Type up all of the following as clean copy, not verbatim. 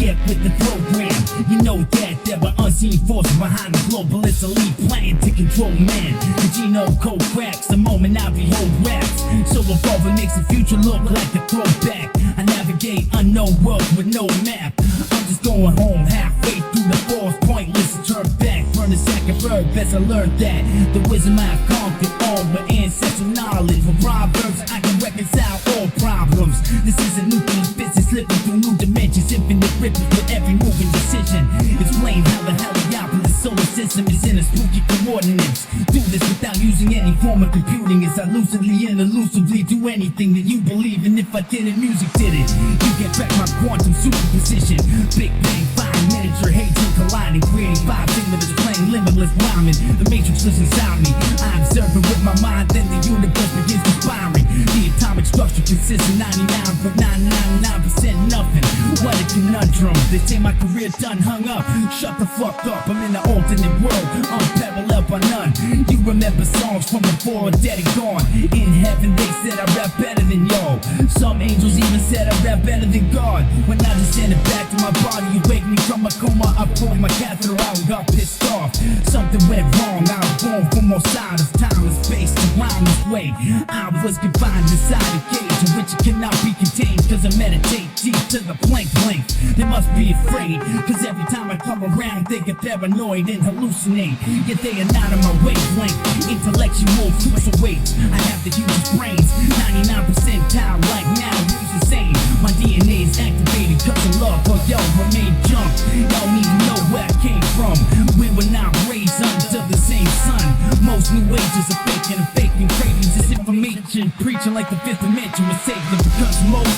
get with the program. You know that there are unseen forces behind the globalist elite plan to control man. The genome code cracks the moment I behold raps. So evolving makes the future look like a throwback. I navigate unknown worlds with no map. I'm just going home halfway through the forest, pointless to turn back. Burn the second verb as I learned that the wisdom I've conquered all with ancestral knowledge. With proverbs I can reconcile all problems. This isn't nuclear physics, slipping through new dimensions, infinite ripples with every moving decision. Explain how the Heliopolis solar system is in a spooky coordinates. Do this without using any form of computing, as I lucidly and elusively do anything that you believe in. If I didn't, music did it. You get back my quantum superposition. Big bang, fine miniature hating, colliding, creating five signals, playing limitless rhyming. The matrix lives inside me. I observe it with my mind, then the universe begins conspiring. The atomic structure consists of 99.999% nothing. What a conundrum. They say my career done hung up. Shut the fuck up, I'm in an alternate world, unparalleled by none. You remember songs from before, dead and gone. In heaven they said I rap better than y'all. Some angels even said I rap better than God. When I descended back to my body, you wake me from a coma. I pulled my catheter out and got pissed off. Something went wrong, I was born from all sides of time and space to rhyme this way. I was confined inside a cage in which it cannot be contained, cause I meditate deep to the plank length. They must be afraid, cause every time I come around they get paranoid and hallucinate. Yet they are not on my wavelength. Intellectual cruiserweights, I have the hugest brains. 99 percentile like now, who's insane? My DNA is activated cause of love, or y'all remain junk. Y'all need to know where I came from. We were not raised under the same sun. Most new ages are faking and faking, craving disinformation, preaching like the fifth dimension was sacred, because most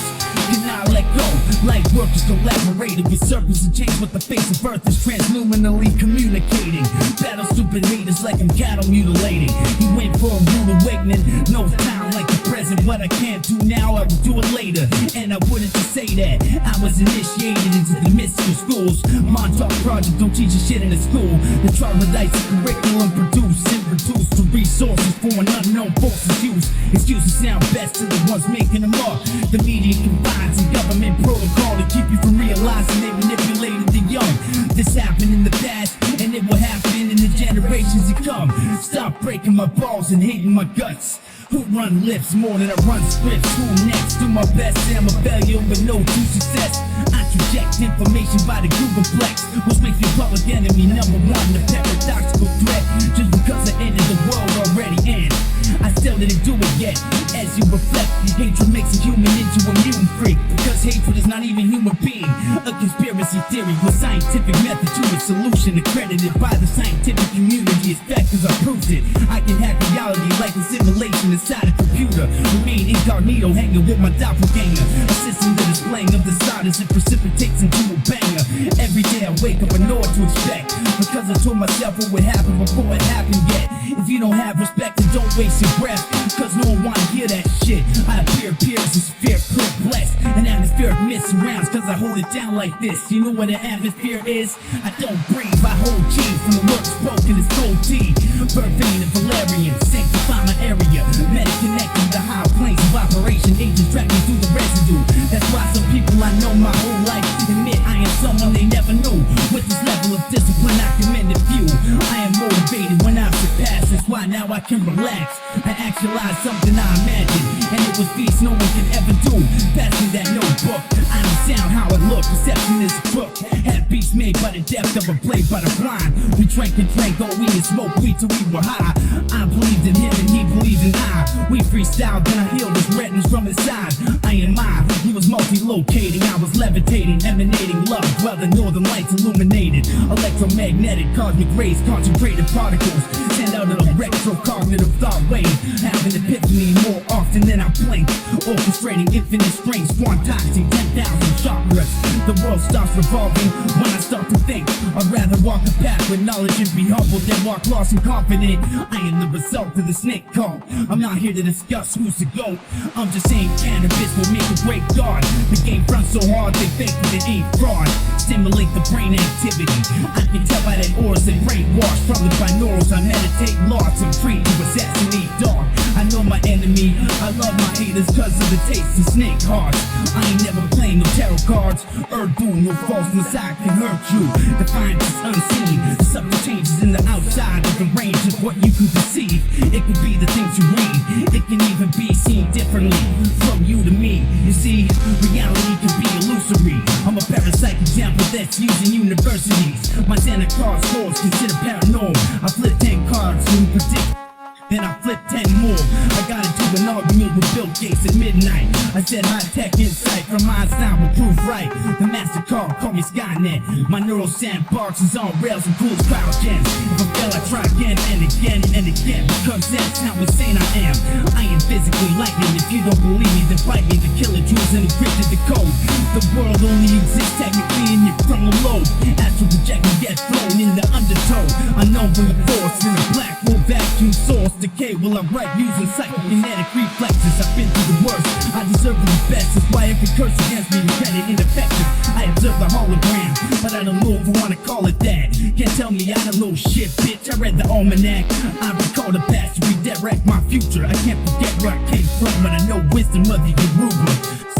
cannot let go. Light workers collaborated with serpents to change what the face of earth is transluminally communicating. Battle stupid haters like I'm cattle mutilating. You went for a rude awakening, no time like the present. What I can't do now, I will do it later. And I wouldn't just say that I was initiated into the mystical schools. Montauk Project don't teach you shit in the school. The troglodytes curriculum produce and reduce to resources for an unknown force's use. Excuses sound best to the ones making them up. The media combines and government protocol to keep you from realizing they manipulated the young. This happened in the past and it will happen in the generations to come. Stop breaking my balls and hating my guts. Who run lips more than I run scripts? Who next? Do my best, say I'm a failure with no true success. I project information by the Googleplex, which makes me public enemy number one, the paradoxical threat. Just because the end of the world already ends, I still didn't do it yet. As you reflect, hatred makes a human into a mutant freak, because hatred is not even human being. A conspiracy theory with scientific method to a solution accredited by the scientific community. It's fact cause I proved it. I can hack reality like a simulation inside a computer. Remain incognito, hanging with my doppelganger, assisting the displaying of the stardust it precipitates into a banger. Every day I wake up and know what to expect, because I told myself what would happen before it happened yet. If you don't have respect, then don't waste your breath, cause no one wanna hear that shit. I appear as a sphere, clear, blessed. An atmospheric mist surrounds cause I hold it down like this. You know what an atmosphere is? I don't breathe, I hold G from the words spoken as cold tea. Vervain and Valerian, sanctify my area. Meta-connecting the high planes of operation. Agents track me through the residue. That's why some people I know my whole life admit I am someone they never knew. With this level of discipline I commend a few. I am motivated when I'm surpassed. That's why now I can relax. I actualize something I imagined, and it was feast no one can ever do. Pass me that notebook. I don't sound how it look. Perception is a crook. Half beats made by the depth of a blade by the blind. We drank and drank all weed and smoked weed till we were high. I believed in him and he believed in I. We freestyled, then I healed his retinas from his side. I am I. He was multi-locating. I was levitating, emanating love while the northern lights illuminated. Electromagnetic cosmic rays, concentrated particles send out an electrocognitive thought wave. Have an epiphany more often than I blink. Orchestrating infinite strings, quantizing 10,000 chakras. The world starts revolving when I start to think. I'd rather walk a path with knowledge and be humble than walk lost and confident. I am the result of the snake cult. I'm not here to discuss who's the GOAT. I'm just saying cannabis will make a great god. The game runs so hard they think that it ain't fraud. Stimulate the brain activity. I can tell by that auras and brainwash from the binaurals. I meditate lost and free to assassinate dark. I know my enemy, I I love my haters cause of the taste of snake hearts. I ain't never playing no tarot cards. REBOOT, no false messiah can hurt you. Defiance is unseen. The subtle changes in the outside of the range of what you can perceive. It could be the things you read. It can even be seen differently from you to me. You see, reality can be illusory. I'm a parasite example that's used in universities. My Santa Claus scores consider paranormal. I flip 10 cards to predict, then I flip 10 more. I got into an argument with Bill Gates at midnight. I said high-tech insight from Einstein will prove right. The MasterCard, call me Skynet. My neural sandbox is on rails and cool as cryogens. If I fail, I try again and again and again, because that's how insane I am. I am physically lightning. If you don't believe me, then fight me. The killer tools and encrypted the code. The world only exists technically in your frontal lobe. Astral projecting get thrown in the undertow. Unknown from the force in a black hole vacuum source. Decay will I write using psychokinetic reflexes. I've been through the worst, I deserve the best. That's why every curse against me is vetted ineffective. I observe the hologram, but I don't know if I wanna call it that. Can't tell me I don't know shit, bitch. I read the almanac. I recall the past to redirect my future. I can't forget where I came from, but I know wisdom of the Yoruba.